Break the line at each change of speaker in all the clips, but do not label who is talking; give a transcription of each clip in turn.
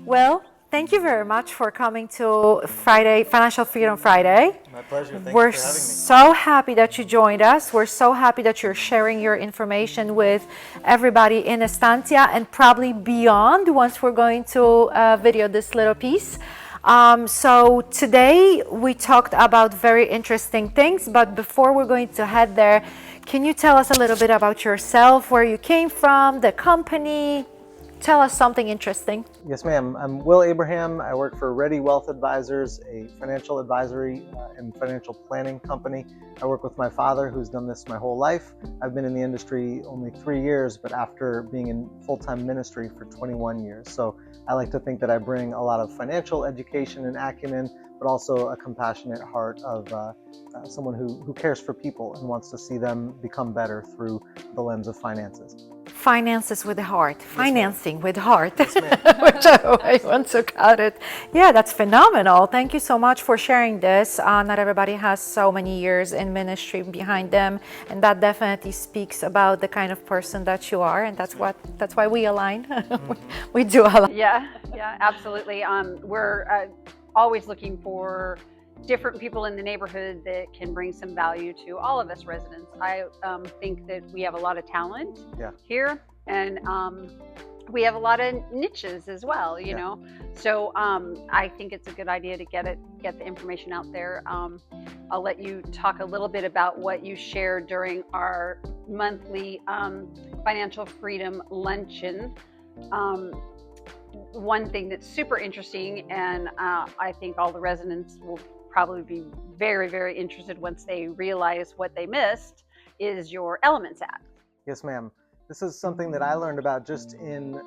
Well, thank you very much for coming to Financial Freedom Friday.
My pleasure. Thank
We're
you for having me.
so happy that you joined us. We're so happy that you're sharing your information with everybody in Estancia and probably beyond once we're going to video this little piece. So today we talked about very interesting things, but before we're going to head there, can you tell us a little bit about yourself, where you came from, the company? Tell us something interesting.
Yes, ma'am. I'm Will Abraham. I work for Ready Wealth Advisors, a financial advisory and financial planning company. I work with my father, who's done this my whole life. I've been in the industry only 3 years, but after being in full-time ministry for 21 years. So I like to think that I bring a lot of financial education and acumen, but also a compassionate heart of someone who cares for people and wants to see them become better through the lens of finances.
Finances with the heart, financing with heart,
Yes,
which I want to cut it. Yeah, that's phenomenal. Thank you so much for sharing this. Not everybody has so many years in ministry behind them, and that definitely speaks about the kind of person that you are, and that's why we align. We do align.
Yeah, absolutely. We're always looking for different people in the neighborhood that can bring some value to all of us residents. I think that we have a lot of talent here, and we have a lot of niches as well, you know. So I think it's a good idea to get the information out there. I'll let you talk a little bit about what you shared during our monthly Financial Freedom Luncheon. One thing that's super interesting, and I think all the residents will probably be very, very interested once they realize what they missed, is your Elements app.
Yes, ma'am. This is something that I learned about just in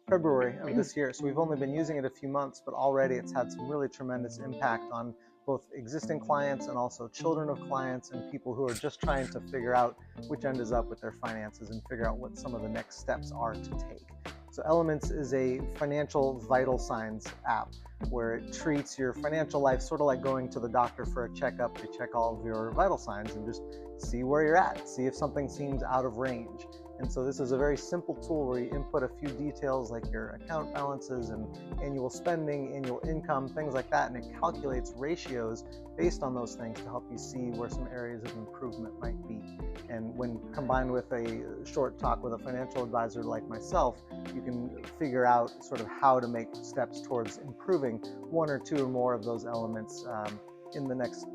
February of this year. So we've only been using it a few months, but already it's had some really tremendous impact on both existing clients and also children of clients and people who are just trying to figure out which end is up with their finances and figure out what some of the next steps are to take. So Elements is a financial vital signs app where it treats your financial life sort of like going to the doctor for a checkup to check all of your vital signs and just see where you're at, see if something seems out of range. And so this is a very simple tool where you input a few details like your account balances and annual spending, annual income, things like that, and it calculates ratios based on those things to help you see where some areas of improvement might be. And when combined with a short talk with a financial advisor like myself, you can figure out sort of how to make steps towards improving one or two or more of those elements in the next,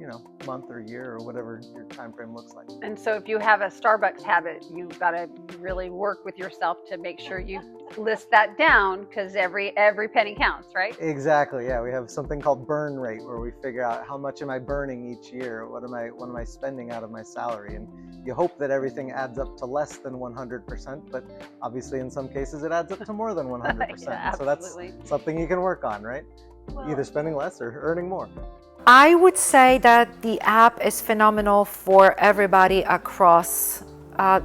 month or year or whatever your time frame looks like.
And so if you have a Starbucks habit, you've got to really work with yourself to make sure you list that down, because every penny counts, right?
Exactly. Yeah, we have something called burn rate, where we figure out how much am I burning each year, what am I spending out of my salary, and you hope that everything adds up to less than 100%, but obviously in some cases it adds up to more than 100%.
Yeah,
so that's something you can work on, right? Well, either spending less or earning more.
I would say that the app is phenomenal for everybody across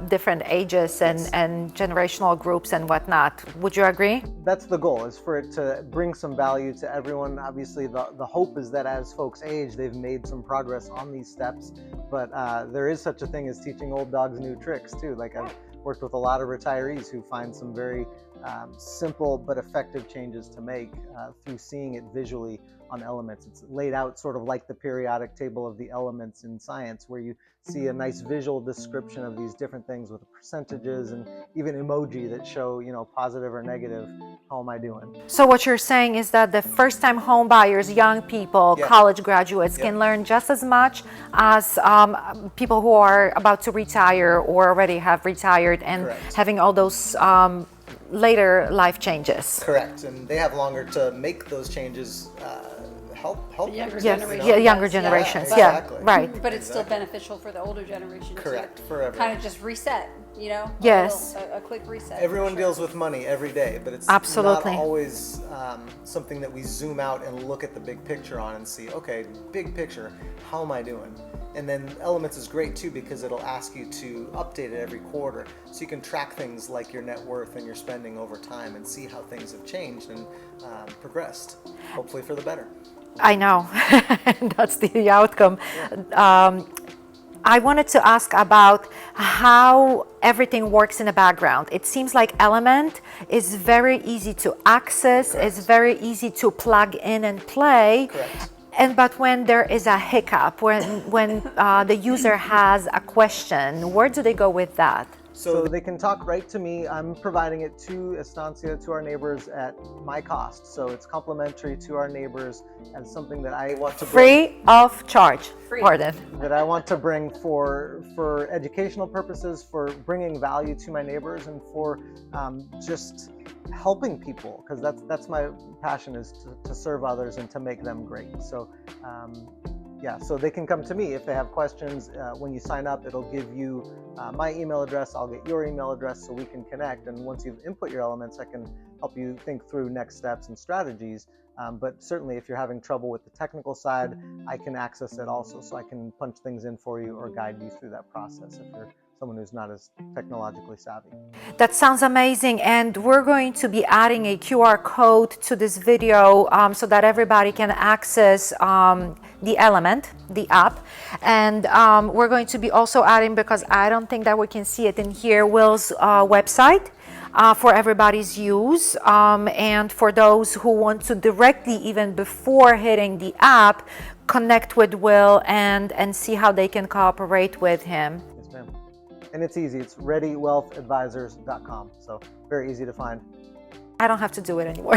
different ages and generational groups and whatnot. Would you agree?
That's the goal, is for it to bring some value to everyone. Obviously, the hope is that as folks age, they've made some progress on these steps, but there is such a thing as teaching old dogs new tricks too. Like I've worked with a lot of retirees who find some very simple but effective changes to make through seeing it visually on Elements. It's laid out sort of like the periodic table of the elements in science, where you see a nice visual description of these different things with percentages and even emoji that show, positive or negative, how am I doing?
So what you're saying is that the first-time home buyers, young people, college graduates can learn just as much as people who are about to retire or already have retired and having all those later life changes.
Correct, and they have longer to make those changes. Help
younger
generations. Younger generations.
Exactly.
Right.
But it's still beneficial for the older generation.
Correct, for everyone.
Kind of just reset,
Yes.
a quick reset.
Everyone deals with money every day, but it's
absolutely
not always something that we zoom out and look at the big picture on and see, okay, big picture, how am I doing? And then Elements is great too, because it'll ask you to update it every quarter, so you can track things like your net worth and your spending over time and see how things have changed and progressed, hopefully for the better.
I know. That's the outcome. I wanted to ask about how everything works in the background. It seems like Element is very easy to access, it's very easy to plug in and play.
Correct.
But when there is a hiccup, when the user has a question, where do they go with that?
So they can talk right to me. I'm providing it to Estancia, to our neighbors at my cost. So it's complimentary to our neighbors and something that I want to bring,
Free of charge.
Free.
Pardon.
that I want to bring for educational purposes, for bringing value to my neighbors, and for just helping people, because that's my passion, is to serve others and to make them great. So yeah, so they can come to me if they have questions. When you sign up, it'll give you my email address. I'll get your email address so we can connect. And once you've input your elements, I can help you think through next steps and strategies. But certainly if you're having trouble with the technical side, I can access it also. So I can punch things in for you or guide you through that process if you're someone who's not as technologically savvy.
That sounds amazing, and we're going to be adding a QR code to this video so that everybody can access the Element, the app. And we're going to be also adding, because I don't think that we can see it in here, Will's website for everybody's use, and for those who want to directly, even before hitting the app, connect with Will and see how they can cooperate with him.
Yes, ma'am. And it's easy. It's readywealthadvisors.com. So very easy to find.
I don't have to do it anymore.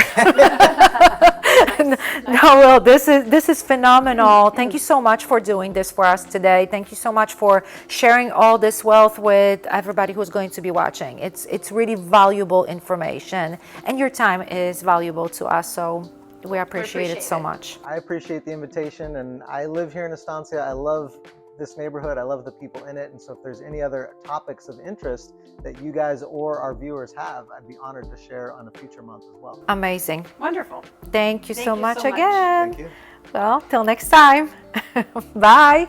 No, Will, this is phenomenal. Thank you so much for doing this for us today. Thank you so much for sharing all this wealth with everybody who's going to be watching. It's really valuable information, and your time is valuable to us, so we appreciate it so much.
I appreciate the invitation, and I live here in Estancia. I love this neighborhood. I love the people in it. And so if there's any other topics of interest that you guys or our viewers have, I'd be honored to share on a future month as well.
Amazing.
Wonderful.
Thank you so much
so much.
again.
Thank you.
Well, till next time. Bye.